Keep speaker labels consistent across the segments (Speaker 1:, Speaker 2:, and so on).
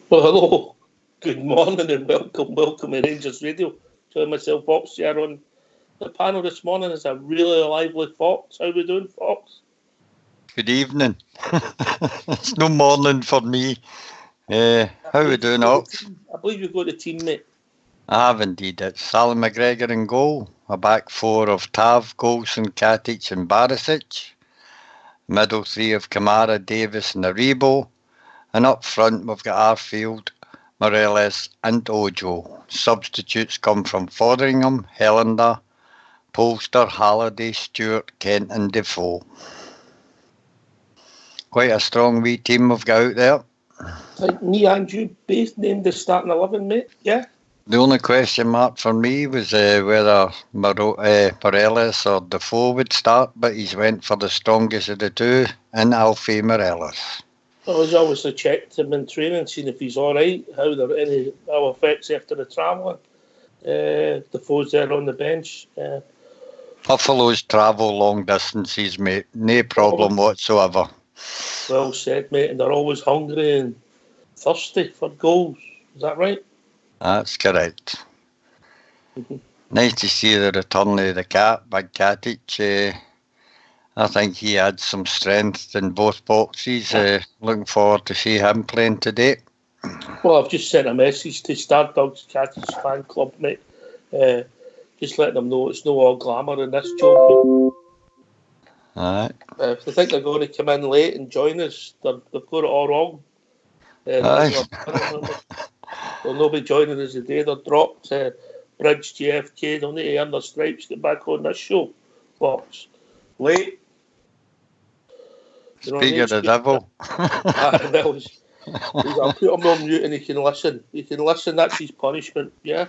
Speaker 1: Well, hello, good morning and welcome to Rangers Radio. Join myself, Fox, here on the panel this morning is a really lively Fox. How we doing, Fox?
Speaker 2: Good evening. It's no morning for me. How we doing, Ox?
Speaker 1: I believe you've got the team, mate.
Speaker 2: I have indeed. It's Alan McGregor in goal. A back four of Tav, Golson, Katic and Barisic. Middle three of Kamara, Davis and Aribo. And up front we've got Arfield, Morelos and Ojo. Substitutes come from Fotheringham, Helander, Polster, Halliday, Stewart, Kent and Defoe. Quite a strong wee team we've got out there.
Speaker 1: I think me and you both named the starting 11, mate, yeah?
Speaker 2: The only question mark for me was whether Morelos or Defoe would start, but he's went for the strongest of the two, in Alfie Morelos.
Speaker 1: I was obviously checked him in training, seeing if he's all right, how there are any ill effects after the travelling. Defoe's there on the bench.
Speaker 2: Buffaloes travel long distances, mate. No problem whatsoever.
Speaker 1: Well said, mate. And they're always hungry and thirsty for goals. Is that right?
Speaker 2: That's correct. Nice to see the return of the cat, Big Katic. I think he had some strength in both boxes. Looking forward to see him playing today.
Speaker 1: Well, I've just sent a message to Stardog's Katic fan club, mate. Just letting them know it's no all glamour in this job.
Speaker 2: Aye.
Speaker 1: If they think they're going to come in late and join us, they've got it all wrong. They'll not be joining us the day they're dropped. Bridge, JFK, they'll need to earn their stripes, get back on this show. Box. Late.
Speaker 2: Speak of the devil.
Speaker 1: I'll put him on mute and he can listen. He can listen, that's his punishment, yeah?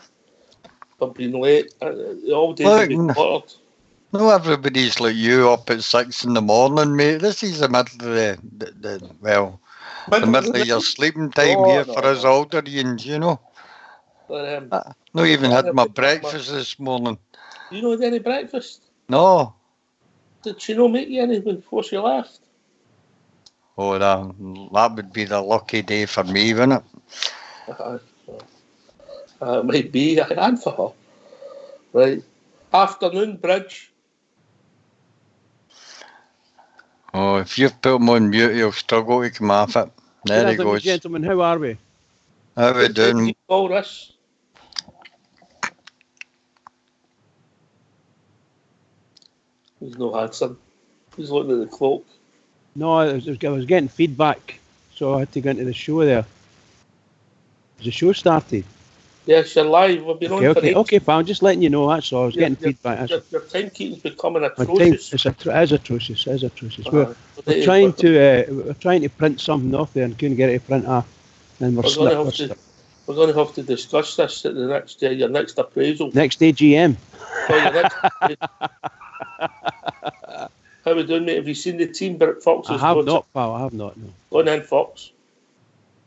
Speaker 1: For being late. All day to be quartered.
Speaker 2: No, everybody's like you up at 6 in the morning, mate. This is the middle of the middle of your sleeping time here for us Alderians, you know. But, not even had my breakfast this morning.
Speaker 1: You not had any breakfast?
Speaker 2: No.
Speaker 1: Did she not make you any before she left?
Speaker 2: Oh, that would be the lucky day for me, wouldn't it?
Speaker 1: It might be, and for her. Right. Afternoon, Bridge.
Speaker 2: Oh, if you've put him on mute, he'll struggle to come off it. There he goes.
Speaker 3: Gentlemen, how are we?
Speaker 2: How are we doing?
Speaker 1: All this. He's no handsome. He's looking at the cloak.
Speaker 3: No, I was getting feedback, so I had to go into the show there. Has the show started?
Speaker 1: Yes, you're live. We've been on for ages.
Speaker 3: Okay, pal, I'm just letting you know, that's all. I was getting feedback.
Speaker 1: Your timekeeping's becoming atrocious.
Speaker 3: It is atrocious. We're trying to print something off there and couldn't get it to print off. And we're
Speaker 1: going to have to discuss this at the next your next appraisal.
Speaker 3: Next AGM.
Speaker 1: How are we doing, mate? Have you seen the team? Fox
Speaker 3: I have not, pal. I have not. No.
Speaker 1: Go on in, Fox.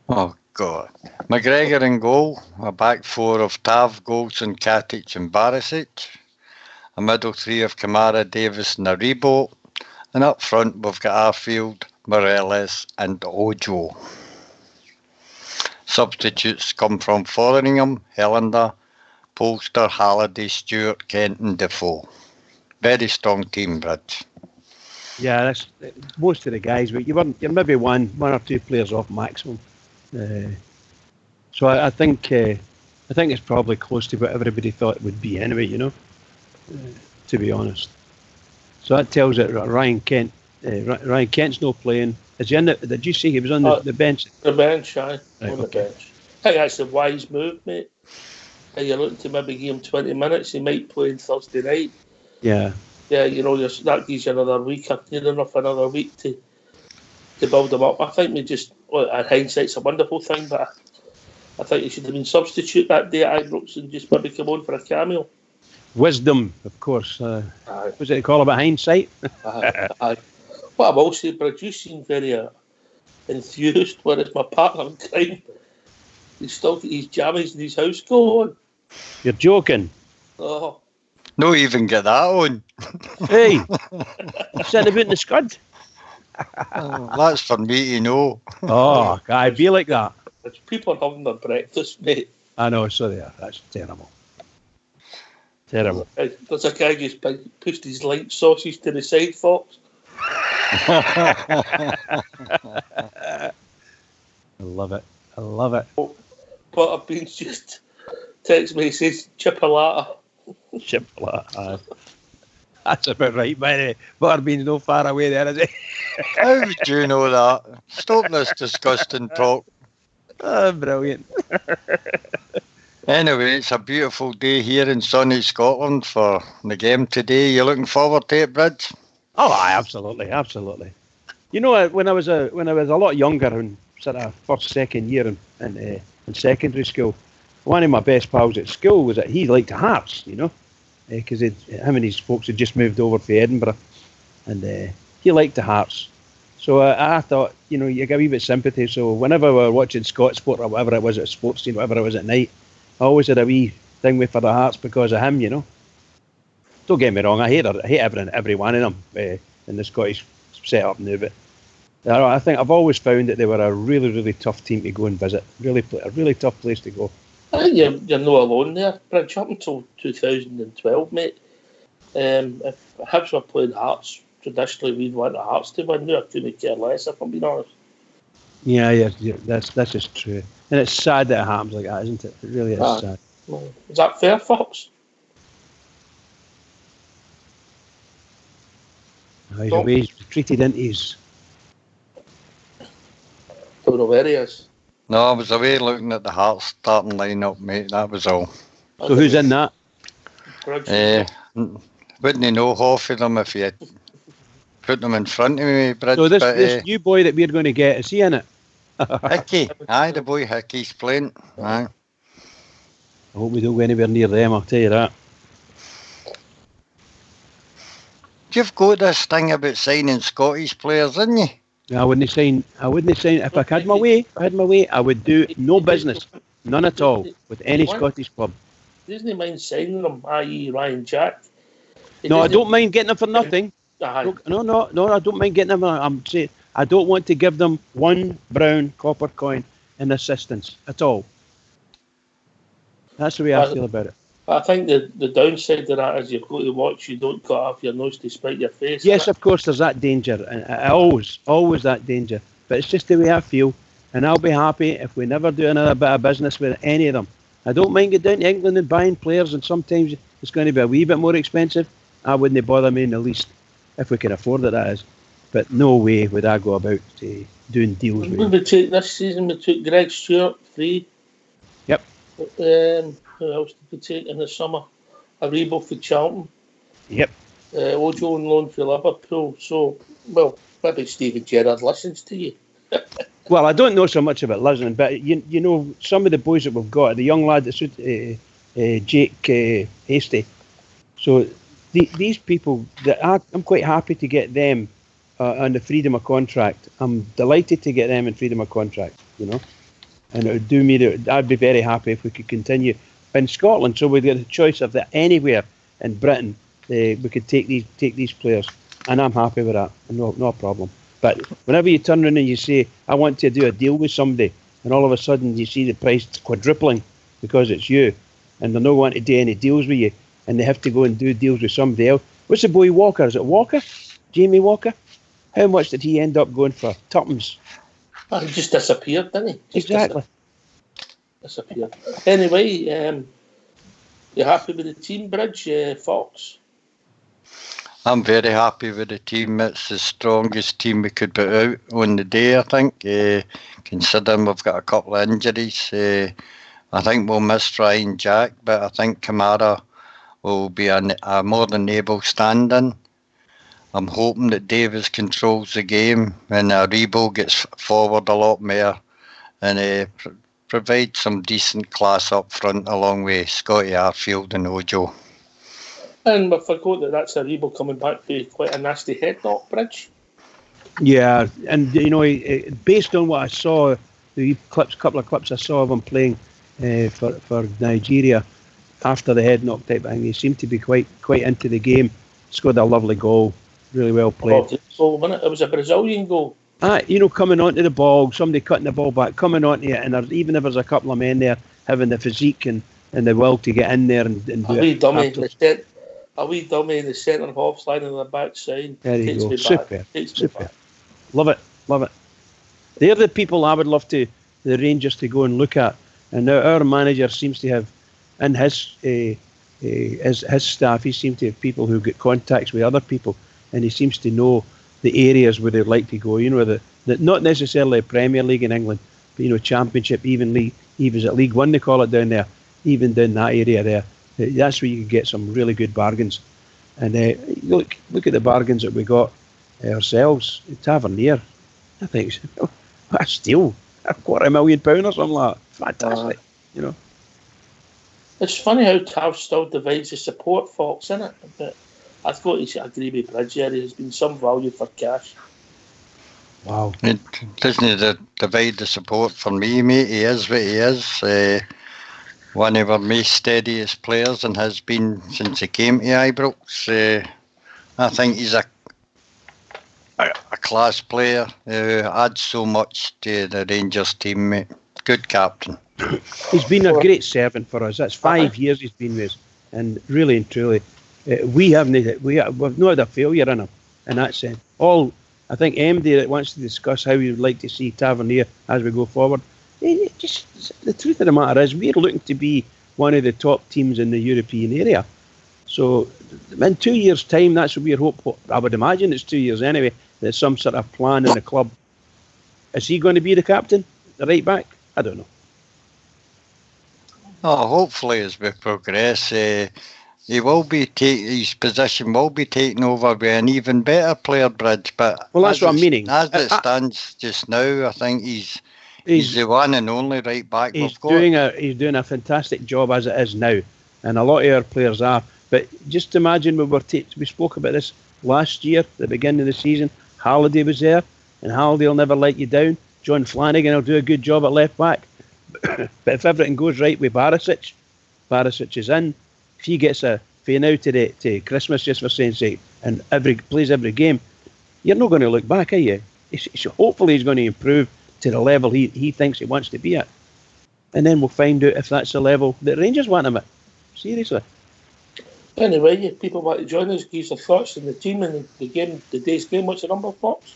Speaker 2: Oh, God. McGregor in goal. A back four of Tav, Golson, Katic and Barisic. A middle three of Kamara, Davis and Aribo. And up front we've got Arfield, Morelos and Ojo. Substitutes come from Fotheringham, Helander, Polster, Halliday, Stewart, Kent and Defoe. Very strong team, Bridge.
Speaker 3: Yeah, that's most of the guys. But you're maybe one or two players off maximum. So I think it's probably close to what everybody thought it would be anyway. You know, to be honest. So that tells it Ryan Kent's not playing. Is he in the, did you see he was on the bench?
Speaker 1: The bench, aye.
Speaker 3: Right,
Speaker 1: on the bench. I think that's a wise move, mate. Hey, you're looking to maybe give him 20 minutes. He might play on Thursday night.
Speaker 3: Yeah.
Speaker 1: Yeah, you know, that gives you another week, near enough another week to build him up. I think hindsight's a wonderful thing, but I think he should have been substitute that day at Ibrox and just maybe come on for a cameo.
Speaker 3: Wisdom, of course. Was it called about hindsight?
Speaker 1: Aye. What I'm also, but you seem very enthused, whereas my partner in crime, he's still got his jammies in his house go on.
Speaker 3: You're joking.
Speaker 1: Oh.
Speaker 2: No even get that on.
Speaker 3: Hey, sitting about in the scud.
Speaker 2: That's for me to know.
Speaker 3: Oh, I be like that.
Speaker 1: People are having their breakfast, mate.
Speaker 3: I know, so they are. That's terrible. Terrible.
Speaker 1: There's a guy who's pushed his light sausage to the side, Fox.
Speaker 3: I love it. I love it.
Speaker 1: Butterbean's just text me, says chipolata.
Speaker 3: Chipolata. That's about right, by the way. Butterbean's no far away there, is it?
Speaker 2: How would you know that? Stop this disgusting talk.
Speaker 3: Oh, brilliant.
Speaker 2: Anyway, it's a beautiful day here in sunny Scotland for the game today. You looking forward to it, Bridge?
Speaker 3: Oh, aye, absolutely, absolutely. You know, when I was a lot younger, in sort of second year in secondary school, one of my best pals at school was that he liked Hearts, you know, because him and his folks had just moved over to Edinburgh, and he liked the Hearts. So I thought, you know, you get a wee bit of sympathy. So whenever we were watching Scott Sport or whatever it was at sports team, whatever it was at night, I always had a wee thing with for the Hearts because of him, you know. Don't get me wrong, I hate every one of them in the Scottish setup now, but I think I've always found that they were a really, really tough team to go and visit. A really tough place to go.
Speaker 1: I think you're not alone there, Bridge. Up until 2012, mate. If Hibs were playing Hearts, traditionally we'd want the Hearts to win. I couldn't care less, if I'm being honest.
Speaker 3: Yeah, that's just true. And it's sad that it happens like that, isn't it? It really is sad.
Speaker 1: Is that fair, Fox?
Speaker 3: He's always treated into his...
Speaker 1: Don't know where he is.
Speaker 2: No, I was away looking at the Hearts starting line-up, mate. That was all.
Speaker 3: So who's in that?
Speaker 2: Wouldn't know half of them if you had put them in front of me, Bridge.
Speaker 3: So this new boy that we're going to get, is he in it?
Speaker 2: Hickey. Aye, the boy Hickey's playing. Aye.
Speaker 3: I hope we don't go anywhere near them, I'll tell you that.
Speaker 2: You've got this thing about signing Scottish players, didn't you?
Speaker 3: I wouldn't sign. If I had my way, I would do no business, none at all, with any Scottish club.
Speaker 1: Doesn't mind signing them, i.e. Ryan Jack?
Speaker 3: No, I don't mind getting them for nothing. No, I don't mind getting them. I'm saying I don't want to give them one brown copper coin in assistance at all. That's the way I feel about it.
Speaker 1: I think the downside to that is you've got to watch. You don't cut off your nose to spite your face.
Speaker 3: Yes, of course, there's that danger, and always that danger. But it's just the way I feel, and I'll be happy if we never do another bit of business with any of them. I don't mind getting down to England and buying players, and sometimes it's going to be a wee bit more expensive. I wouldn't bother me in the least if we can afford it, that is. But no way would I go about doing deals with them.
Speaker 1: This season we took Greg Stewart free.
Speaker 3: Yep.
Speaker 1: Who else did we take in the summer? Aribo for Charlton.
Speaker 3: Yep.
Speaker 1: Ojo on loan for Liverpool. So, well, maybe Stephen Gerrard listens to you.
Speaker 3: Well, I don't know so much about listening, but you know, some of the boys that we've got, the young lad that's Jake Hasty. So these people, I'm quite happy to get them on the freedom of contract. I'm delighted to get them in freedom of contract, you know. And it would do me, I'd be very happy if we could continue in Scotland. So we'd get a choice of that anywhere in Britain. We could take these players, and I'm happy with that. No problem. But whenever you turn around and you say, I want to do a deal with somebody, and all of a sudden you see the price quadrupling because it's you, and they're not wanting to do any deals with you, and they have to go and do deals with somebody else. What's the boy Walker? Is it Walker? Jamie Walker? How much did he end up going for? Tuppence.
Speaker 1: He just disappeared, didn't he?
Speaker 3: Exactly.
Speaker 1: Disappeared. Anyway, you happy with the team, Bridge, Fox?
Speaker 2: I'm very happy with the team. It's the strongest team we could put out on the day, I think. Considering we've got a couple of injuries, I think we'll miss Ryan Jack, but I think Kamara will be a more than able stand-in. I'm hoping that Davis controls the game and Rebo gets forward a lot more and provide some decent class up front along with Scotty Arfield and Ojo.
Speaker 1: And we forgot that's Rebo coming back for quite a nasty head knock, Bridge.
Speaker 3: Yeah, and you know, based on what I saw, the couple of clips I saw of him playing for Nigeria after the head knock type thing, he seemed to be quite into the game. Scored a lovely goal. Really well played.
Speaker 1: It was a Brazilian goal.
Speaker 3: Coming onto the ball, somebody cutting the ball back, coming onto it, and even if there's a couple of men there having the physique and the will to get in there and do
Speaker 1: a wee
Speaker 3: it.
Speaker 1: dummy in the centre half sliding on the backside.
Speaker 3: There you
Speaker 1: Takes
Speaker 3: go.
Speaker 1: me
Speaker 3: Super.
Speaker 1: back.
Speaker 3: Love it. They're the people I would love the Rangers to go and look at. And now our manager seems to have, in his staff, he seems to have people who get contacts with other people, and he seems to know the areas where they'd like to go. Not necessarily Premier League in England, but Championship, even League, even at League One they call it down there, even down that area there. That's where you can get some really good bargains. And look at the bargains that we got ourselves. Tavernier, I think, a steal, £250,000 or something like that. Fantastic,
Speaker 1: It's funny how Tav still divides the support folks, isn't it? But I've got to agree with Bridger. There's been some value for cash.
Speaker 2: Wow. It doesn't divide the support for me, mate. He is what he is. One of our most steadiest players and has been since he came to Ibrox. I think he's a class player who adds so much to the Rangers team, mate. Good captain.
Speaker 3: He's been a great servant for us. That's 5 years he's been with us, and really and truly, we've not had a failure in him in that sense. I think MD that wants to discuss how we would like to see Tavernier as we go forward. The truth of the matter is, we're looking to be one of the top teams in the European area. So, in 2 years' time, that's what we're hopeful. I would imagine it's 2 years anyway. There's some sort of plan in the club. Is he going to be the captain, the right back? I don't know.
Speaker 2: Oh, hopefully, as we progress, he will be his position will be taken over by an even better player, Bridge. But
Speaker 3: that's what I'm meaning.
Speaker 2: As it stands just now, I think he's the one and only right back we've got.
Speaker 3: He's doing a fantastic job as it is now, and a lot of our players are. But just imagine we spoke about this last year, the beginning of the season. Halliday was there, and Halliday will never let you down. John Flanagan will do a good job at left back. But if everything goes right with Barisic is in. If he gets a fee now to Christmas, just for saying sake, and plays every game, you're not going to look back, are you? Hopefully he's going to improve to the level he thinks he wants to be at. And then we'll find out if that's the level that Rangers want him at. Seriously.
Speaker 1: Anyway, if people want to join us, give us thoughts on the team and the day's game. What's the number, Fox?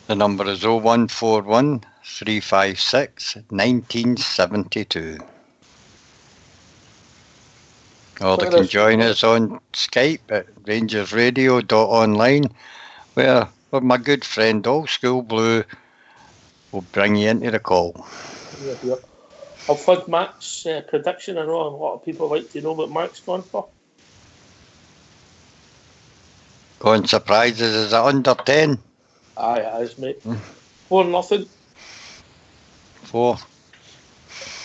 Speaker 2: The number is 0141 356 1972. Or they can join us on Skype at rangersradio.online, where my good friend Old School Blue will bring you into the call.
Speaker 1: Yeah. I've had Mark's prediction. I know a lot of people like to know what Mark's gone for.
Speaker 2: Going surprises, is it under 10?
Speaker 1: Aye, it is, mate. 4-0.
Speaker 2: 4.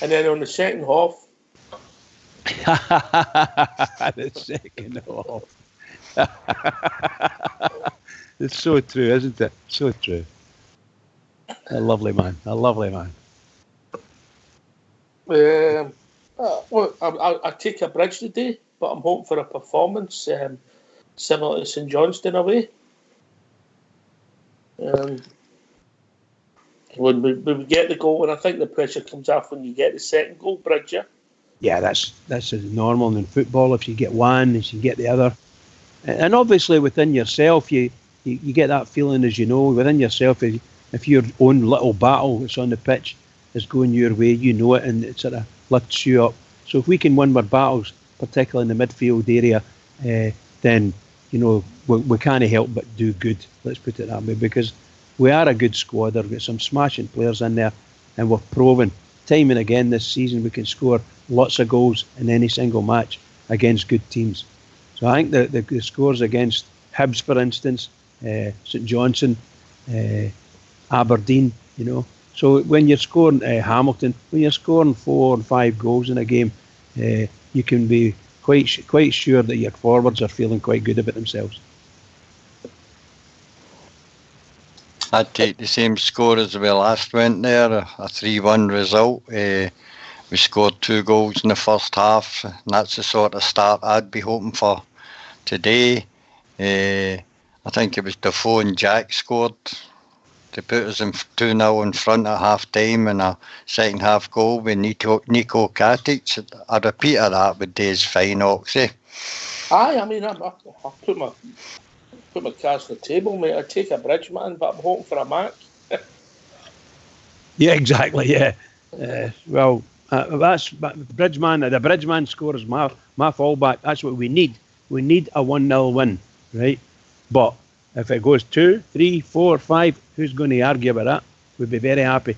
Speaker 1: And then on the second half.
Speaker 3: The second half. It's so true, isn't it? So true. A lovely man.
Speaker 1: I take a Bridge today, but I'm hoping for a performance similar to St Johnstone away. When we get the goal, and I think the pressure comes off when you get the second goal, Bridger.
Speaker 3: Yeah, that's normal in football. If you get one, if you get the other, and obviously within yourself, you get that feeling, as you know, within yourself. If your own little battle that's on the pitch is going your way, you know it, and it sort of lifts you up. So if we can win our battles, particularly in the midfield area, then we can't help but do good. Let's put it that way, because we are a good squad. We've got some smashing players in there, and we've proven time and again this season we can score lots of goals in any single match against good teams. So I think the scores against Hibs, for instance, St Johnstone, Aberdeen, So when you're scoring Hamilton, when you're scoring 4 and 5 goals in a game, you can be quite sure that your forwards are feeling quite good about themselves.
Speaker 2: I'd take the same score as we last went there, a 3-1 result. We scored 2 goals in the first half, and that's the sort of start I'd be hoping for today. I think it was Defoe and Jack scored to put us in 2-0 in front at half-time and a second-half goal with Nico Katic. A repeat of that would do is fine, Oxy.
Speaker 1: Aye, I mean, I put my cards on the table, mate. I'd take a Bridgeman, but I'm hoping for a Mac.
Speaker 3: Yeah, exactly. Yeah. That's Bridgeman. The Bridgeman scores my fallback. That's what we need. We need a 1-0 win, right? But if it goes 2, 3, 4, 5, who's going to argue about that? We'd be very happy.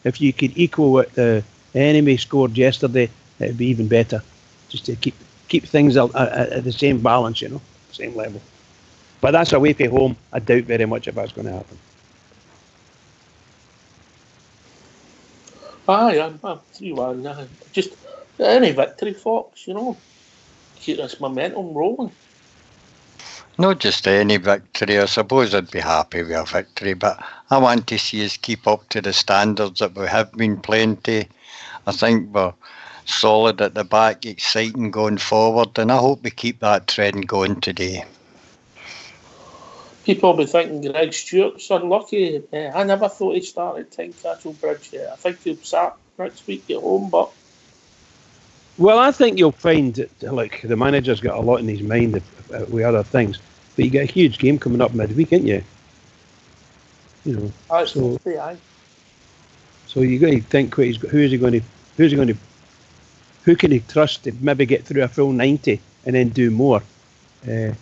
Speaker 3: If you could equal what the enemy scored yesterday, it'd be even better. Just to keep things at the same balance, same level. But that's away from home. I doubt very much if that's going to happen.
Speaker 1: Aye, I'm 3-1 now. Just any victory, Fox, keep this momentum rolling.
Speaker 2: Not just any victory. I suppose I'd be happy with a victory, but I want to see us keep up to the standards that we have been playing to. I think we're solid at the back, exciting going forward, and I hope we keep that trend going today.
Speaker 1: People will be thinking Greg Stewart's unlucky. I never thought he started Tynecastle Bridge. I think he'll start next week at home, but...
Speaker 3: Well, I think you'll find that, look, the manager's got a lot in his mind with other things, but you get a huge game coming up midweek, ain't you?
Speaker 1: Aye.
Speaker 3: So you got to think who can he trust to maybe get through a full 90 and then do more? And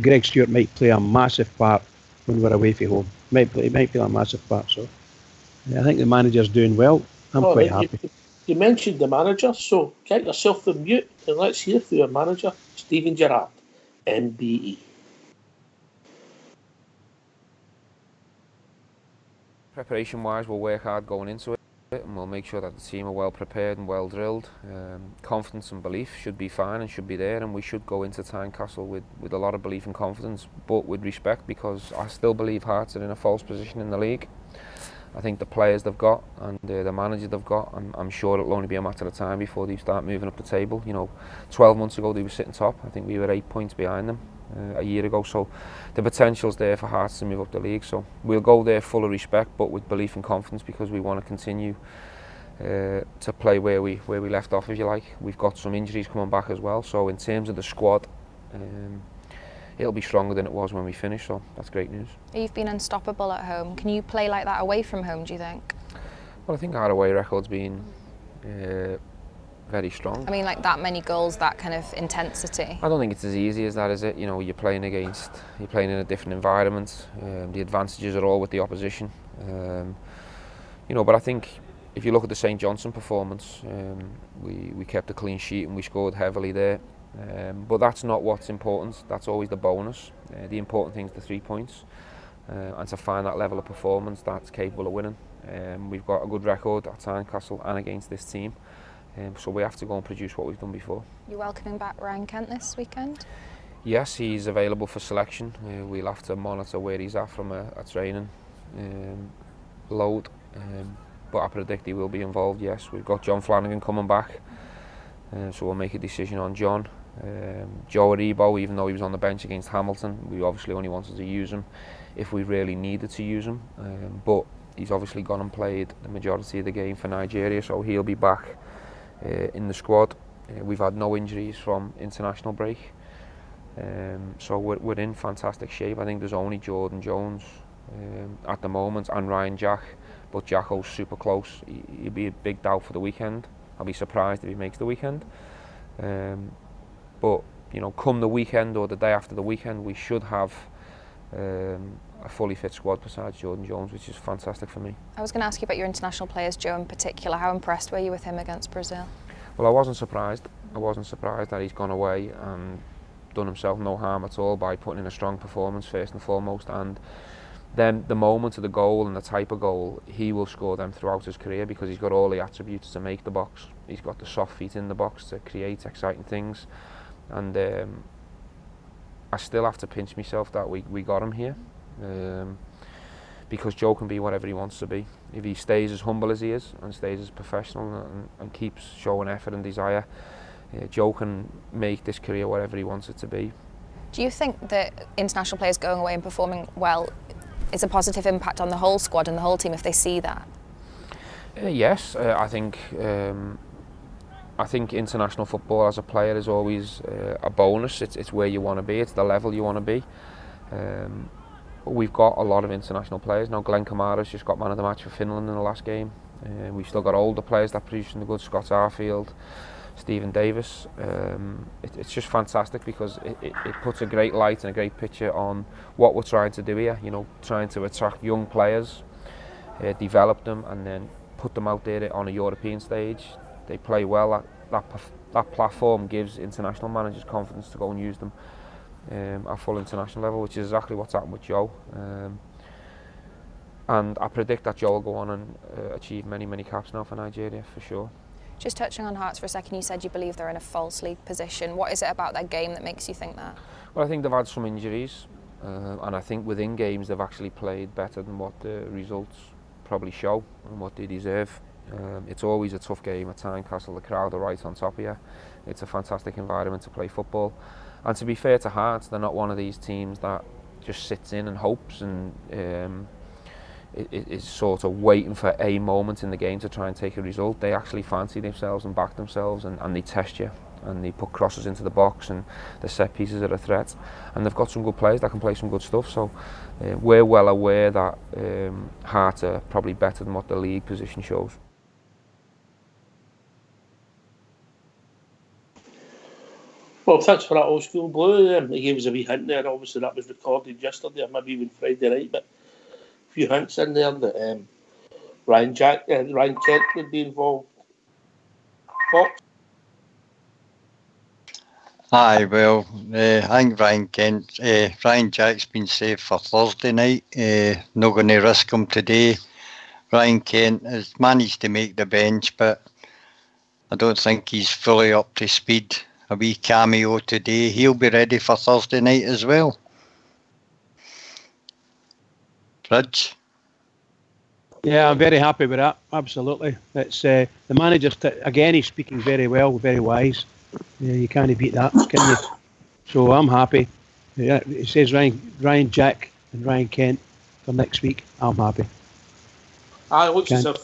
Speaker 3: Greg Stewart might play a massive part when we're away from home. Might play a massive part. So I think the manager's doing well. I'm quite happy.
Speaker 1: You mentioned the manager, so get yourself the mute and let's hear from your manager, Stephen Gerrard, MBE.
Speaker 4: Preparation-wise, we'll work hard going into it, and we'll make sure that the team are well prepared and well drilled. Confidence and belief should be fine and should be there, and we should go into Tynecastle with a lot of belief and confidence, but with respect, because I still believe Hearts are in a false position in the league. I think the players they've got and the manager they've got, I'm sure it'll only be a matter of time before they start moving up the table. 12 months ago they were sitting top. I think we were 8 points behind them a year ago. So the potential's there for Hearts to move up the league. So we'll go there full of respect, but with belief and confidence, because we want to continue to play where we left off, if you like. We've got some injuries coming back as well. So in terms of the squad, it'll be stronger than it was when we finished, so that's great news.
Speaker 5: You've been unstoppable at home. Can you play like that away from home, do you think?
Speaker 4: Well, I think our away record's been very strong.
Speaker 5: I mean, like that many goals, that kind of intensity.
Speaker 4: I don't think it's as easy as that, is it? You're playing in a different environment. The advantages are all with the opposition. But I think if you look at the St Johnstone performance, we kept a clean sheet and we scored heavily there. But that's not what's important. That's always the bonus. The important thing is the 3 points, and to find that level of performance that's capable of winning. We've got a good record at Tynecastle and against this team, so we have to go and produce what we've done before.
Speaker 5: You're welcoming back Ryan Kent this weekend?
Speaker 4: Yes, he's available for selection. We'll have to monitor where he's at from a training load, but I predict he will be involved. Yes, we've got John Flanagan coming back, so we'll make a decision on John. Joe Aribo, even though he was on the bench against Hamilton, we obviously only wanted to use him if we really needed to use him, but he's obviously gone and played the majority of the game for Nigeria, so he'll be back in the squad. We've had no injuries from international break, so we're in fantastic shape. I think there's only Jordan Jones at the moment and Ryan Jack, but Jacko's super close. He'll be a big doubt for the weekend. I'll be surprised if he makes the weekend. But come the weekend or the day after the weekend, we should have a fully fit squad besides Jordan Jones, which is fantastic for me.
Speaker 5: I was going to ask you about your international players, Joe in particular. How impressed were you with him against Brazil?
Speaker 4: Well, I wasn't surprised. I wasn't surprised that he's gone away and done himself no harm at all by putting in a strong performance first and foremost, and then the moment of the goal and the type of goal, he will score them throughout his career because he's got all the attributes to make the box. He's got the soft feet in the box to create exciting things. And I still have to pinch myself that we got him here, because Joe can be whatever he wants to be. If he stays as humble as he is and stays as professional and keeps showing effort and desire, Joe can make this career whatever he wants it to be.
Speaker 5: Do you think that international players going away and performing well it's a positive impact on the whole squad and the whole team if they see that?
Speaker 4: Yes, I think international football as a player is always a bonus. It's where you want to be. It's the level you want to be. We've got a lot of international players now. Glenn Kamara's just got man of the match for Finland in the last game. We've still got older players that produce in the good. Scott Arfield, Stephen Davis. It's just fantastic because it puts a great light and a great picture on what we're trying to do here. You know, trying to attract young players, develop them, and then put them out there on a European stage. They play well. That platform gives international managers confidence to go and use them at full international level, which is exactly what's happened with Joe. And I predict that Joe will go on and achieve many caps now for Nigeria, for sure.
Speaker 5: Just touching on Hearts for a second, you said you believe they're in a false league position. What is it about their game that makes you think that?
Speaker 4: Well, I think they've had some injuries, and I think within games they've actually played better than what the results probably show and what they deserve. It's always a tough game at Tynecastle. The crowd are right on top of you. It's a fantastic environment to play football. And to be fair to Hearts, they're not one of these teams that just sits in and hopes and is sort of waiting for a moment in the game to try and take a result. They actually fancy themselves and back themselves, and they test you, and they put crosses into the box, and the set pieces are a threat. And they've got some good players that can play some good stuff. So we're well aware that Hearts are probably better than what the league position shows.
Speaker 1: Well, thanks for that, Old School Blue. He gave us a wee hint there. Obviously, that was recorded yesterday, or maybe even Friday night, but a few hints in there that Ryan Kent would be involved. Fox?
Speaker 2: Aye, well, I think Ryan Jack's been saved for Thursday night. Not going to risk him today. Ryan Kent has managed to make the bench, but I don't think he's fully up to speed. A wee cameo today. He'll be ready for Thursday night as well. Rich?
Speaker 3: Yeah, I'm very happy with that. Absolutely. It's the manager, again, he's speaking very well, very wise. Yeah, you can't beat that, can you? So I'm happy. Yeah, it says Ryan Jack and Ryan Kent for next week. I'm happy.
Speaker 1: It looks as if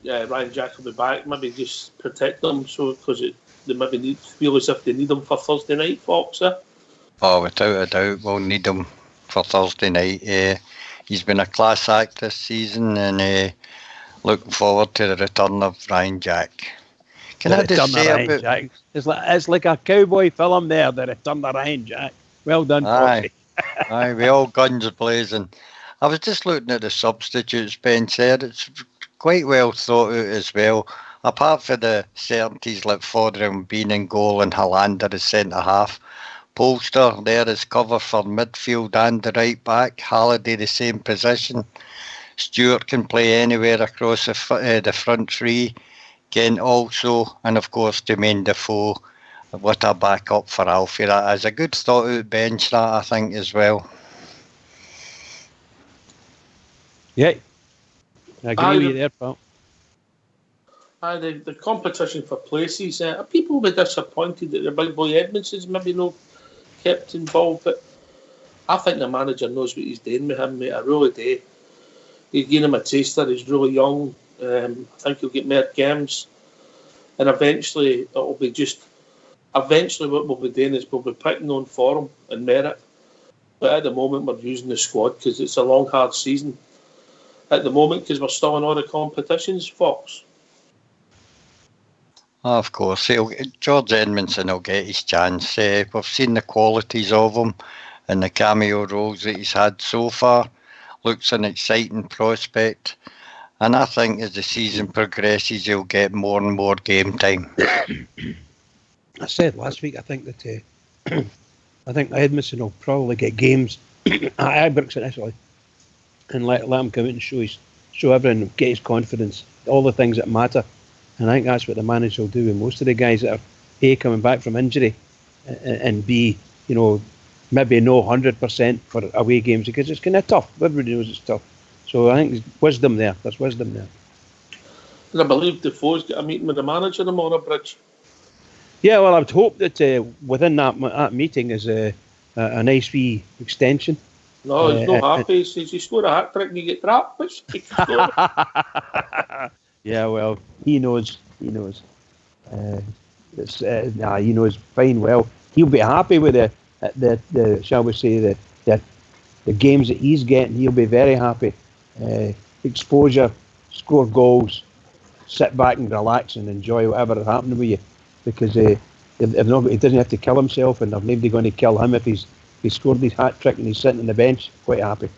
Speaker 1: Ryan Jack will be back. Maybe just protect them, so because they maybe feel as if they need him for Thursday night, Fox.
Speaker 2: Oh, without a doubt, we'll need him for Thursday night. He's been a class act this season, and looking forward to the return of Ryan Jack. Can I just say about
Speaker 3: Jack? It's like a cowboy film there, the return of Ryan Jack. Well done, Foxy.
Speaker 2: Aye, we all guns blazing. I was just looking at the substitutes bench there. It's quite well thought out as well. Apart from the certainties like Foderingham being in goal and Hollander as centre-half, Polster there is cover for midfield and the right back. Halliday the same position. Stewart can play anywhere across the front three. Kent also, and of course Jermaine Defoe. What a backup for Alfie. That is a good thought-out bench, that I think, as well.
Speaker 3: Yeah, I agree with you there, pal.
Speaker 1: The competition for places, people will be disappointed that the big boy Edmondson's maybe not kept involved, but I think the manager knows what he's doing with him, mate. I really do. He's giving him a taster. He's really young. I think he'll get more games, and eventually what we'll be doing is we'll be picking on for him and merit. But at the moment we're using the squad because it's a long, hard season. At the moment, because we're still in all the competitions, Fox.
Speaker 2: Of course, George Edmondson will get his chance. We've seen the qualities of him and the cameo roles that he's had so far. Looks an exciting prospect. And I think as the season progresses, he'll get more and more game time.
Speaker 3: I said last week, I think that I think Edmondson will probably get games at Ibrox initially, and let him come out and show everyone, get his confidence, all the things that matter. And I think that's what the manager will do with most of the guys that are A, coming back from injury, and B, maybe no 100% for away games because it's kind of tough. Everybody knows it's tough. So I think there's wisdom there. There's wisdom there.
Speaker 1: And I believe Defoe's got a meeting with the manager tomorrow, Bridge.
Speaker 3: Yeah, well, I would hope that within that meeting is a nice wee extension
Speaker 1: No, he's not happy. He says you score a hat trick and you get trapped. Which he can score.
Speaker 3: Yeah, well, he knows. He knows. He knows fine well. He'll be happy with the shall we say the games that he's getting. He'll be very happy. Exposure, score goals, sit back and relax and enjoy whatever is happening with you, because he doesn't have to kill himself, and there's nobody going to kill him if he scored his hat trick and he's sitting on the bench quite happy.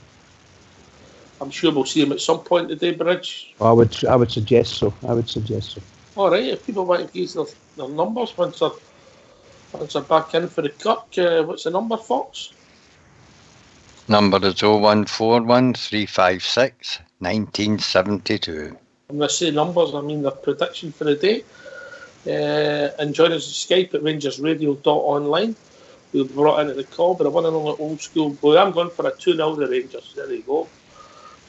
Speaker 1: I'm sure we'll see him at some point today, Bridge.
Speaker 3: I would suggest so.
Speaker 1: All right, if people want to use their numbers once they're back in for the cup, what's the number, Fox?
Speaker 2: Number is 0141 356 1972.
Speaker 1: I'm going to say numbers, I mean their prediction for the day. And join us on Skype at rangersradio.online. We'll be brought into the call, but I want to know the old school boy. I'm going for a 2-0 the Rangers. There you go.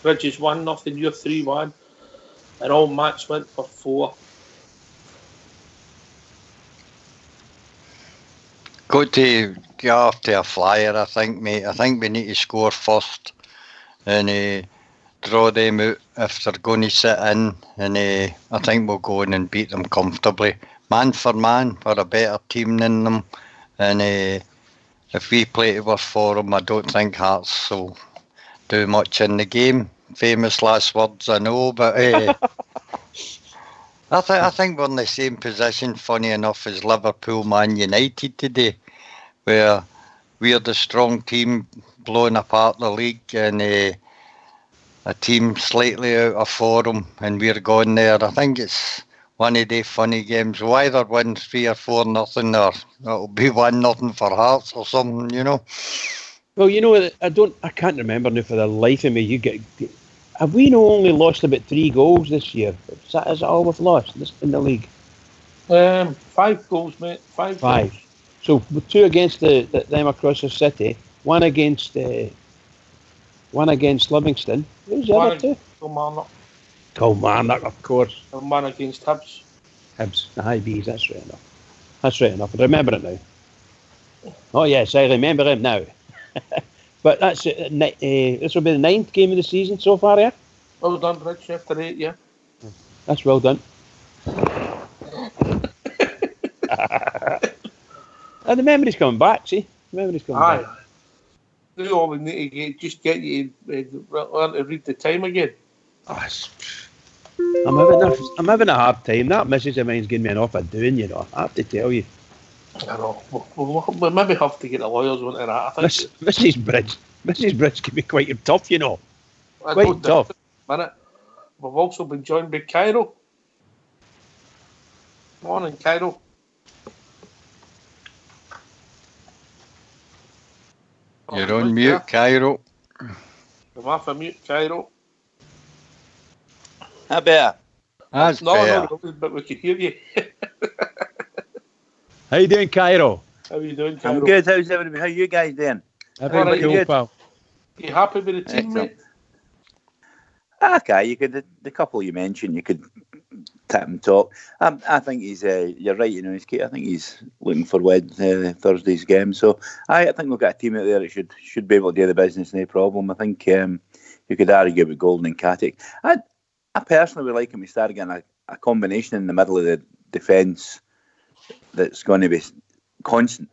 Speaker 1: Bridge is 1-0, you're 3-1. And all match went for 4.
Speaker 2: Got to get off to a flyer, I think, mate. I think we need to score first and draw them out if they're going to sit in. And I think we'll go in and beat them comfortably. Man for man, we're a better team than them. And if we play to our forum, I don't think Hearts will do much in the game. Famous last words, I know, but I think we're in the same position, funny enough, as Liverpool Man United today, where we're the strong team blowing apart the league, and a team slightly out of form, and we're going there. I think it's one of the funny games. We'll either win 3 or 4-0, or it'll be 1-0 for Hearts or something, you know.
Speaker 3: Well, you know, I can't remember now for the life of me. Have we only lost about 3 goals this year? Is that all we've lost in the league?
Speaker 1: 5 goals, mate. 5 goals.
Speaker 3: So 2 against them across the city, 1 against Livingston. Who's the other 2? Kilmarnock, of course.
Speaker 1: And 1 against Hibs.
Speaker 3: The high Bs. That's right enough. I remember it now. Oh yes, I remember him now. But that's it. This will be the 9th game of the season so far, yeah?
Speaker 1: Well done, Rich, after 8, yeah.
Speaker 3: That's well done. And the memory's coming back, see? The memory's coming back.
Speaker 1: Do all we need to get you to learn to read the time again.
Speaker 3: I'm having a hard time. That missus of mine's getting me an offer doing, you know. I have to tell you.
Speaker 1: I know. We'll maybe have to get the lawyers onto that. I think
Speaker 3: Mrs. Bridge can be quite tough, you know. Quite tough.
Speaker 1: Minute. We've also been joined by Cairo. Morning, Cairo.
Speaker 2: You're on mute, Cairo.
Speaker 1: I'm off of mute, Cairo.
Speaker 6: I bet.
Speaker 2: That's fair.
Speaker 1: No, but we can hear you.
Speaker 3: How you doing, Cairo?
Speaker 1: How you doing, Cairo?
Speaker 6: I'm good. How's everybody? How you guys doing?
Speaker 3: Everybody good, pal.
Speaker 1: You happy with the team, mate?
Speaker 6: Okay, the couple you mentioned, you could tap and talk. I think he's. You're right. You know, I think he's looking for Thursday's game. So I think we've got a team out there that should be able to do the business, no problem. I think you could argue about Golden and Katic. I personally would like him to start getting a combination in the middle of the defence that's going to be constant.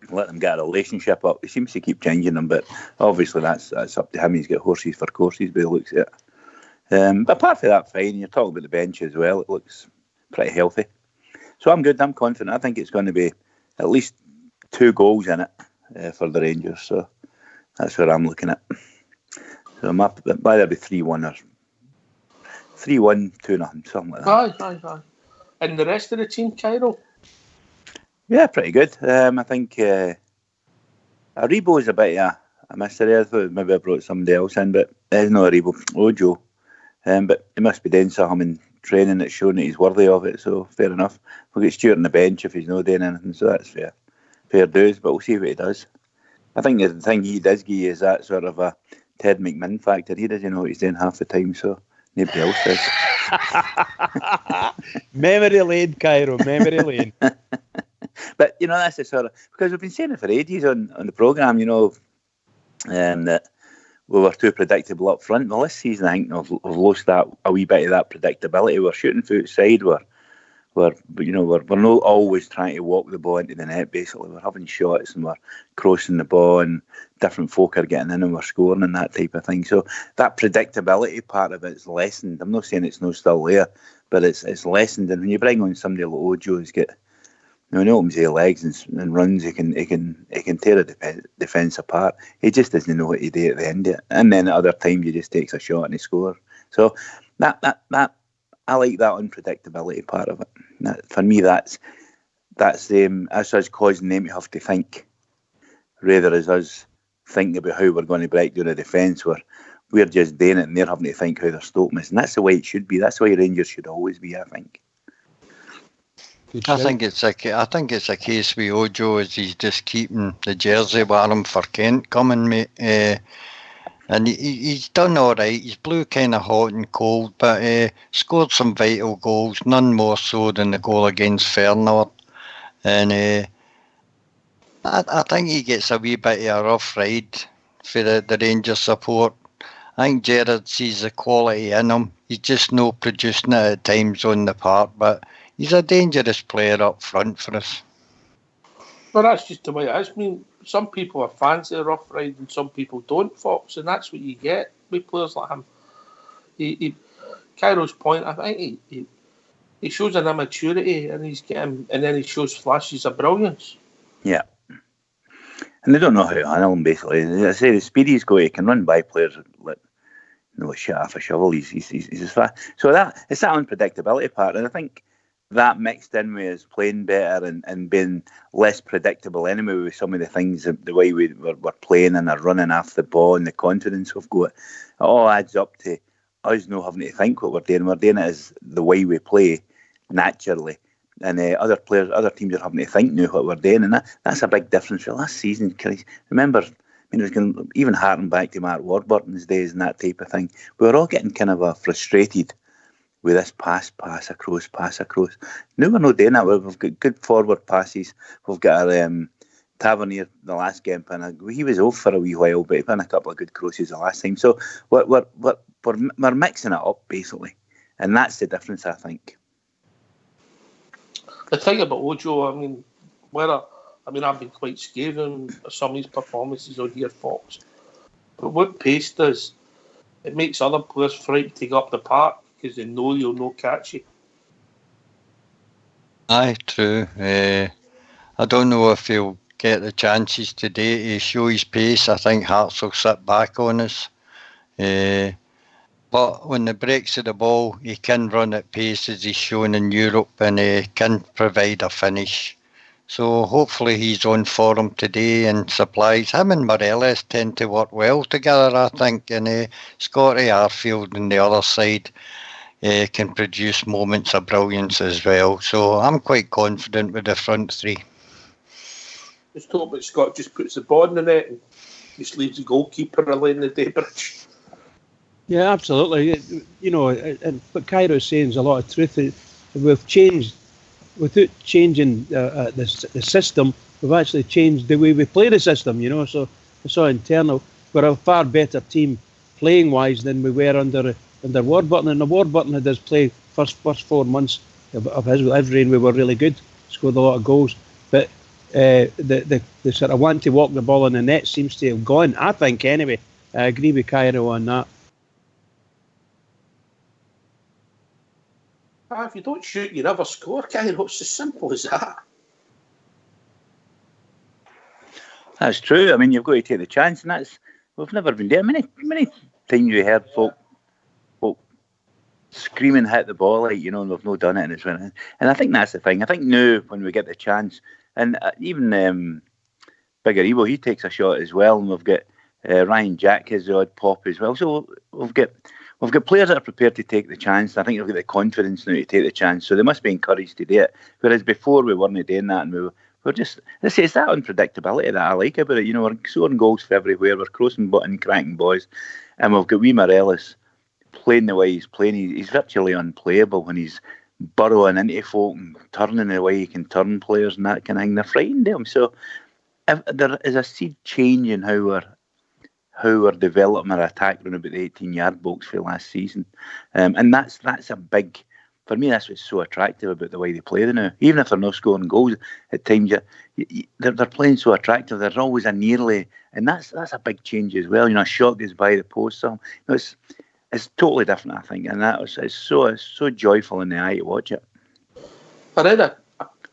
Speaker 6: Let them get a relationship up. He seems to keep changing them, but obviously that's up to him. He's got horses for courses, but he looks at it. But apart from that, fine. You're talking about the bench as well. It looks pretty healthy. So I'm good. I'm confident. I think it's going to be at least 2 goals in it for the Rangers. So that's what I'm looking at. So I'm up. Either be 3-1 or 3-1, 2-0, something like that.
Speaker 1: Aye. And the rest of the team, Cairo?
Speaker 6: Yeah, pretty good. I think Aribo is a bit of a mystery. I thought maybe I brought somebody else in, but there's no Aribo. Ojo. But he must be doing something in training that's showing that he's worthy of it, so fair enough. We'll get Stuart on the bench if he's not doing anything, so that's fair. Fair dues, but we'll see what he does. I think the thing he does give you is that sort of a Ted McMinn factor. He doesn't know what he's doing half the time, so nobody else does.
Speaker 3: Memory lane, Cairo, memory lane.
Speaker 6: But, you know, that's the sort of... Because we've been saying it for ages on the programme, you know, that we were too predictable up front. Well, this season I think we've lost that a wee bit of that predictability. We're shooting from outside. We're not always trying to walk the ball into the net. Basically, we're having shots and we're crossing the ball, and different folk are getting in and we're scoring and that type of thing. So that predictability part of it's lessened. I'm not saying it's not still there, but it's lessened. And when you bring on somebody like Ojo, who's got he opens his legs and runs, he can tear a defence apart. He just doesn't know what to do at the end of it. And then at other times he just takes a shot and he scores. So that I like that unpredictability part of it. For me, that's us causing them to have to think, rather as us thinking about how we're going to break down a defence. We're just doing it and they're having to think how they're stopping us. And that's the way it should be. That's the way Rangers should always be, I think.
Speaker 2: I think it's a case with Ojo is he's just keeping the jersey with him for Kent coming, mate. And he's done all right. He's blew kind of hot and cold, but scored some vital goals, none more so than the goal against Feyenoord. And I think he gets a wee bit of a rough ride for the Rangers support. I think Gerrard sees the quality in him. He's just not producing it at times on the park, but he's a dangerous player up front for us.
Speaker 1: Well, that's just the way it is. I mean, some people are fans of the rough ride and some people don't, Fox, and that's what you get with players like him. Cairo's point, I think he shows an immaturity and then he shows flashes of brilliance.
Speaker 6: Yeah. And they don't know how to handle him, basically. As I say, the speed he's got, he can run by players like shit off a shovel. He's as fast. So it's that unpredictability part, and I think that mixed in with us playing better and being less predictable anyway with some of the things, the way we're playing and are running off the ball and the confidence we've got, it all adds up to us not having to think what we're doing. We're doing it as the way we play naturally. And other teams are having to think now what we're doing. And that's a big difference. For last season, remember, I mean, it was going to even harken back to Mark Warburton's days and that type of thing. We were all getting kind of frustrated with this pass across. Now we're not doing that. We've got good forward passes. We've got our Tavernier the last game, and he was off for a wee while, but he put in a couple of good crosses the last time. So we're mixing it up basically, and that's the difference, I think.
Speaker 1: The thing about Ojo, I mean, I've been quite scathing of some of his performances on here, Fox. But what pace does, it makes other players frightened to go up the park because they know you'll not catch you.
Speaker 2: Aye, true. I don't know if he'll get the chances today to show his pace. I think Hearts will sit back on us. But when the breaks of the ball, he can run at pace as he's shown in Europe, and he can provide a finish. So hopefully he's on form today and supplies. Him and Morelos tend to work well together, I think. And Scotty Arfield on the other side can produce moments of brilliance as well. So I'm quite confident with the front three.
Speaker 1: Just hope that Scott just puts the ball in the net and just leaves the goalkeeper alone in the day bridge.
Speaker 3: Yeah, absolutely. You know, and what Cairo's saying is a lot of truth. We've changed, without changing the system, we've actually changed the way we play the system, you know. So it's all internal. We're a far better team playing-wise than we were under Warburton. And the Warburton had us play first 4 months of his reign, we were really good, scored a lot of goals. But the sort of want to walk the ball in the net seems to have gone, I think, anyway. I agree with Cairo on that.
Speaker 1: If you don't shoot, you never score, Cairo. It's as simple as that.
Speaker 6: That's true. I mean, you've got to take the chance, and we've never been there. Many times we heard folk screaming hit the ball, like, you know, and we've not done it, and it's winning. And I think that's the thing. I think now when we get the chance, and even Bigger Evo, he takes a shot as well, and we've got Ryan Jack has the odd pop as well. So we've got players that are prepared to take the chance. I think they've got the confidence now to take the chance, so they must be encouraged to do it. Whereas before we weren't doing that, and we're just, it's that unpredictability that I like about it. You know, we're scoring goals for everywhere, we're crossing button, cracking boys, and we've got wee Morelos playing the way he's playing. He's virtually unplayable when he's burrowing into folk and turning the way he can turn players and that kind of thing. They're frightened of him. So if there is a seed change in how how we're developing our attack around about the 18-yard box for last season. And that's a big, for me, that's what's so attractive about the way they play now. Even if they're not scoring goals, at times they're playing so attractive. There's always a nearly, and that's a big change as well. A shot goes by the post. So it's totally different, I think, and it's so joyful in the eye to watch it.
Speaker 1: I read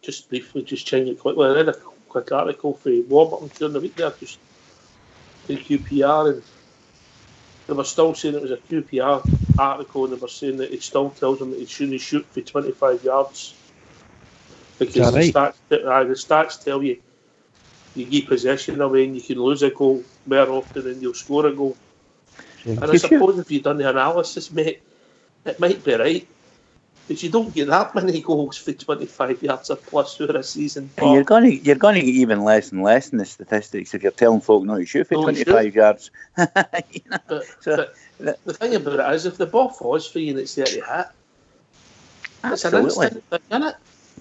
Speaker 1: just briefly, just change it quickly. I read a quick article for Warburton during the week there, just in QPR, and they were still saying it was a QPR article, and they were saying that it still tells them that he shouldn't shoot for 25 yards because the stats tell you give possession away and you can lose a goal more often than you'll score a goal. And I suppose if you've done the analysis, mate, it might be right. But you don't get that many goals for 25 yards or plus through a season.
Speaker 6: You're going to get even less and less in the statistics if you're telling folk not to shoot for 25 yards.
Speaker 1: But the thing about it is, if the ball falls for you and it's there to hit, it's an instant thing, isn't it?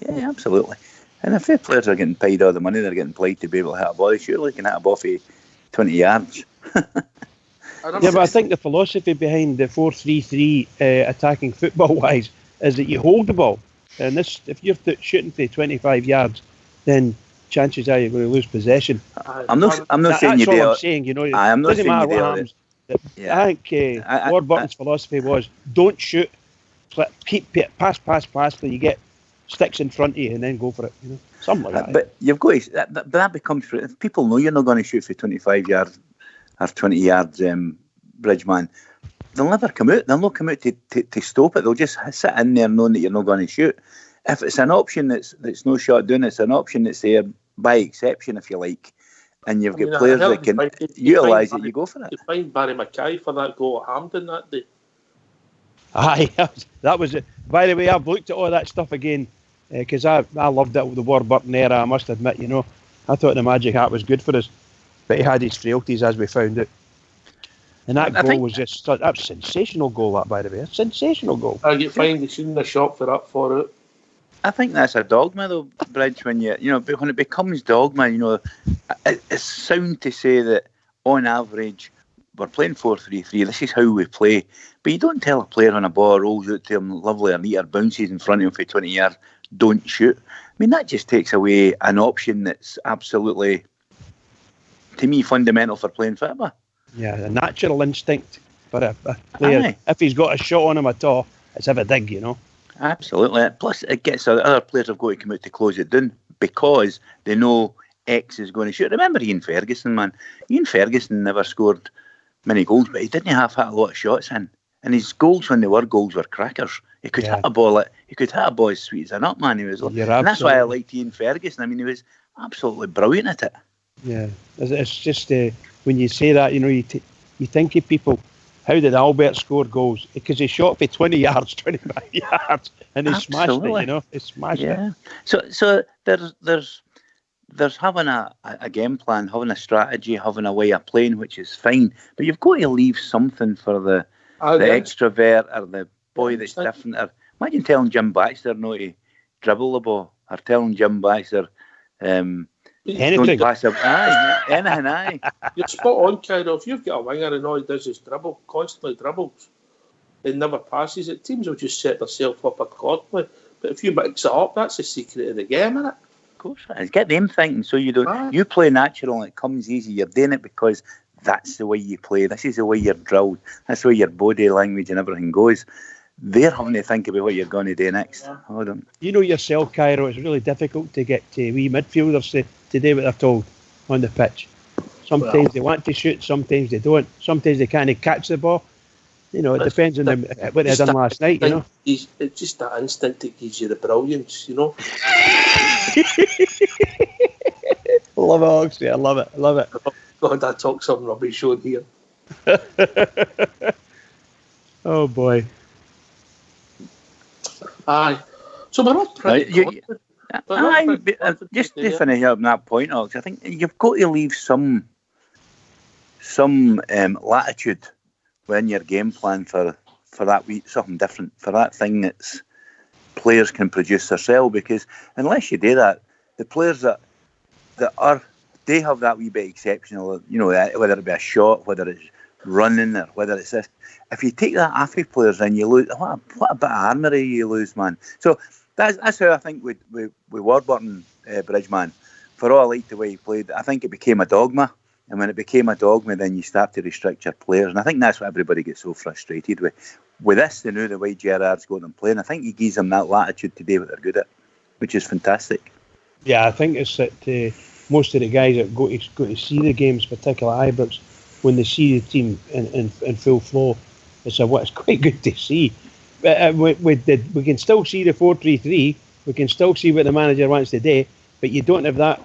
Speaker 6: Yeah, absolutely. And if the players are getting paid all the money they're getting paid to be able to hit a ball, surely they can hit a ball for 20 yards.
Speaker 3: Yeah, but I think the philosophy behind the 4-3-3 attacking football-wise is that you hold the ball. And if you're shooting for 25 yards, then chances are you're going to lose possession.
Speaker 6: I'm not saying you do.
Speaker 3: That's all I'm saying, It doesn't matter what happens. I think Warburton's philosophy was don't shoot, keep pass till you get sticks in front of you and then go for it. Something like that.
Speaker 6: But you've got to, that becomes, if people know you're not going to shoot for 25 yards or 20 yards, Bridgeman, they'll never come out. They'll not come out to stop it. They'll just sit in there knowing that you're not going to shoot. If it's an option that's no shot down, it's an option that's there by exception, if you like. And you've got players that can utilise it, you go for it.
Speaker 1: You find Barry Mackay for that goal at Hampden that day.
Speaker 3: Aye, that was it. By the way, I've looked at all that stuff again because I loved it with the Warburton era, I must admit. I thought the Magic Hat was good for us, but he had his frailties, as we found out. And that goal was just a sensational goal, that, by the way. A sensational goal.
Speaker 1: You find you shouldn't have shot for it.
Speaker 6: I think that's a dogma, though, Bridge, when when it becomes dogma, it's sound to say that, on average, we're playing 4-3-3, this is how we play. But you don't tell a player when a ball rolls out to him, lovely, a metre bounces in front of him for 20 yards, don't shoot. I mean, that just takes away an option that's absolutely, to me, fundamental for playing football.
Speaker 3: Yeah, a natural instinct for a player. If he's got a shot on him at all, it's have a dig,
Speaker 6: Absolutely. Plus, it gets other players have got to come out to close it down because they know X is going to shoot. Remember Ian Ferguson, man. Ian Ferguson never scored many goals, but he didn't have hit a lot of shots in. And his goals, when they were goals, were crackers. He could hit a ball. He could hit a ball as sweet as a nut, man. He was, and that's why I liked Ian Ferguson. I mean, he was absolutely brilliant at it.
Speaker 3: Yeah, it's just when you say that, you think of people. How did Albert score goals? Because he shot for 20 yards, 25 yards, and he smashed it. He smashed it.
Speaker 6: So there's having a game plan, having a strategy, having a way of playing, which is fine. But you've got to leave something for the extrovert or the boy that's different. Or imagine telling Jim Baxter not to dribble the ball, or telling Jim Baxter
Speaker 3: anything.
Speaker 6: Don't pass him. Anything.
Speaker 1: You're spot on, Kyle. If you've got a winger and all he does is dribble, constantly dribbles, and never passes it, teams will just set themselves up accordingly. But if you mix it up, that's the secret of the game, isn't it?
Speaker 6: Of course it is. Get them thinking so you don't. You play natural and it comes easy. You're doing it because that's the way you play. This is the way you're drilled. That's the way your body language and everything goes. They're having to think about what you're going to do next. Hold on.
Speaker 3: You know yourself, Cairo, it's really difficult to get wee midfielders to do what they're told on the pitch. Sometimes they want to shoot, sometimes they don't. Sometimes they can't catch the ball. It depends on what they done last night,
Speaker 1: It's just that instinct that gives you the brilliance,
Speaker 3: Love it, Oxley. I love it.
Speaker 1: God, I talk some rubbish on here.
Speaker 3: Oh, boy.
Speaker 1: Aye. So we're not pretty
Speaker 6: just to finish up on that point, Alex, I think you've got to leave some latitude when your game plan for that week, something different, for that thing that's players can produce themselves, because unless you do that, the players that are they have that wee bit exceptional, you know, whether it be a shot, whether it's running, or whether it's this. If you take that off of players, then you lose. What a bit of armoury you lose, man. So that's how I think with Warburton, Bridgeman. For all I liked the way he played, I think it became a dogma. And when it became a dogma, then you start to restrict your players. And I think that's what everybody gets so frustrated with. With this, they know the way Gerrard's got them playing. I think he gives them that latitude to do what they're good at, which is fantastic.
Speaker 3: Yeah, I think it's that most of the guys that go to see the games, particularly Ibrox, when they see the team in full flow, it's quite good to see. But we can still see the 4-3-3. We can still see what the manager wants to do, but you don't have that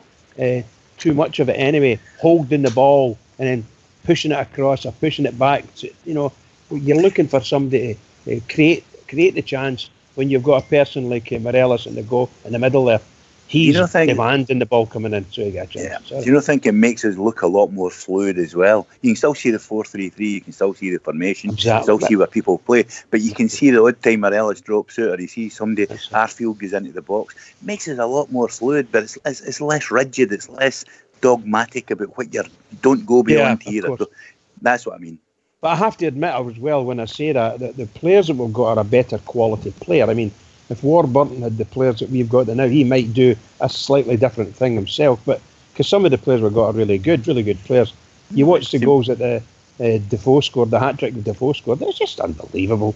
Speaker 3: too much of it anyway. Holding the ball and then pushing it across or pushing it back. You know, you're looking for somebody to create the chance when you've got a person like Morelos in the middle there. He's demanding the ball coming in, so you get a chance.
Speaker 6: Yeah. Do you not think it makes us look a lot more fluid as well? You can still see the 4-3-3, you can still see the formation, you can still see where people play, but you can see the odd time Morelos drops out or you see somebody, Arfield goes into the box. It makes us a lot more fluid, but it's less rigid, it's less dogmatic about what you don't go beyond here. That's what I mean.
Speaker 3: But I have to admit as well, when I say that the players that we've got are a better quality player. I mean, if Warburton had the players that we've got now, he might do a slightly different thing himself. But because some of the players we've got are really good players. You watch the goals that Defoe scored, the hat-trick that Defoe scored, it's just unbelievable.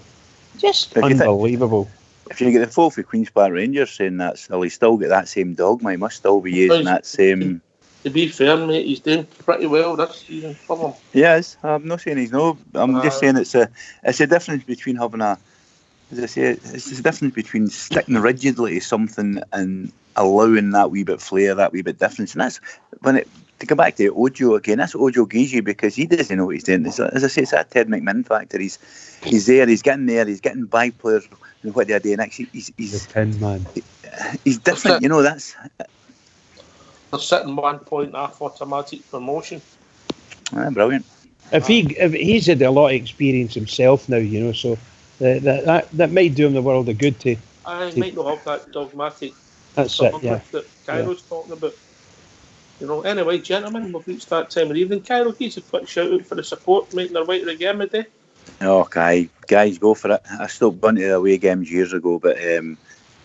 Speaker 3: Unbelievable.
Speaker 6: If you get the full for Queen's Park Rangers saying that, he's still got that same dogma. He must still be using that same...
Speaker 1: To be fair, mate, he's doing pretty well this season for them.
Speaker 6: Yes, I'm not saying he's no. I'm just saying it's a difference between having as I say, it's the difference between sticking rigidly to something and allowing that wee bit flair, that wee bit difference. And that's to go back to Ojo again, that's Ojo gives you because he doesn't know what he's doing. As I say, it's that Ted McMinn factor. He's there, he's getting by players and what they're doing. Actually, he's
Speaker 3: the 10 man.
Speaker 6: He's different, you know, that's...
Speaker 1: They're sitting 1 point off automatic promotion.
Speaker 6: Brilliant.
Speaker 3: If he's had a lot of experience himself now, you know, so that might do him the world of good to.
Speaker 1: I might not have that dogmatic.
Speaker 3: That's it, yeah.
Speaker 1: That Cairo's talking about. You know. Anyway, gentlemen, we've reached that time of the evening. Cairo, give us a quick shout out for the support making their way to the game today.
Speaker 6: Okay, guys, go for it. I stopped going to the away games years ago, but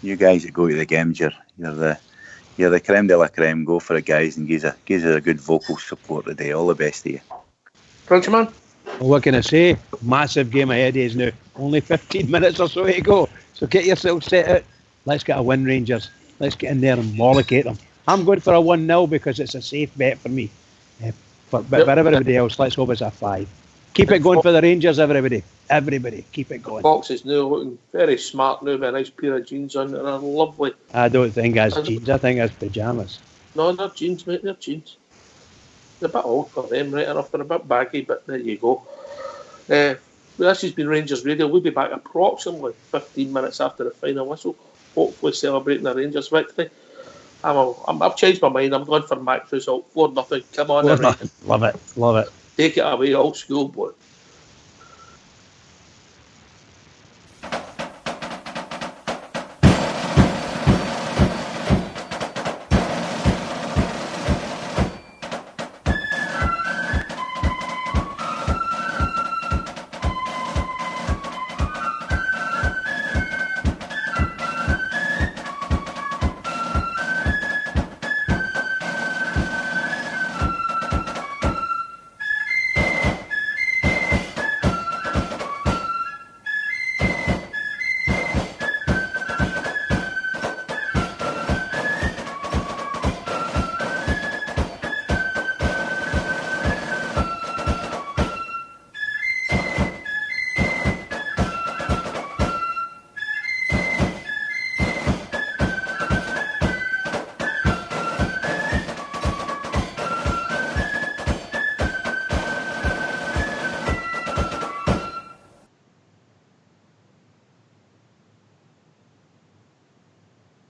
Speaker 6: you guys that go to the games, you're the creme de la creme. Go for it, guys, and give us a good vocal support today. All the best to you.
Speaker 1: Bridgeman?
Speaker 3: Well, what can I say? Massive game ahead is now. Only 15 minutes or so to go. So get yourself set out. Let's get a win, Rangers. Let's get in there and mollocate them. I'm going for a 1-0 because it's a safe bet for me. But for everybody else, let's hope it's a 5. Keep it going for the Rangers, everybody. Everybody, keep it going.
Speaker 1: Fox is now looking very smart now with a nice pair of jeans on and a lovely...
Speaker 3: I don't think that's jeans. I think that's pyjamas.
Speaker 1: No, they're jeans, mate. They're jeans. They're a bit old for them, right enough. They're a bit baggy, but there you go. This has been Rangers Radio. We'll be back approximately 15 minutes after the final whistle, hopefully celebrating the Rangers victory. I've changed my mind. I'm going for Max result. 4-0. Come on, everyone.
Speaker 3: Love it.
Speaker 1: Take it away, old school boy.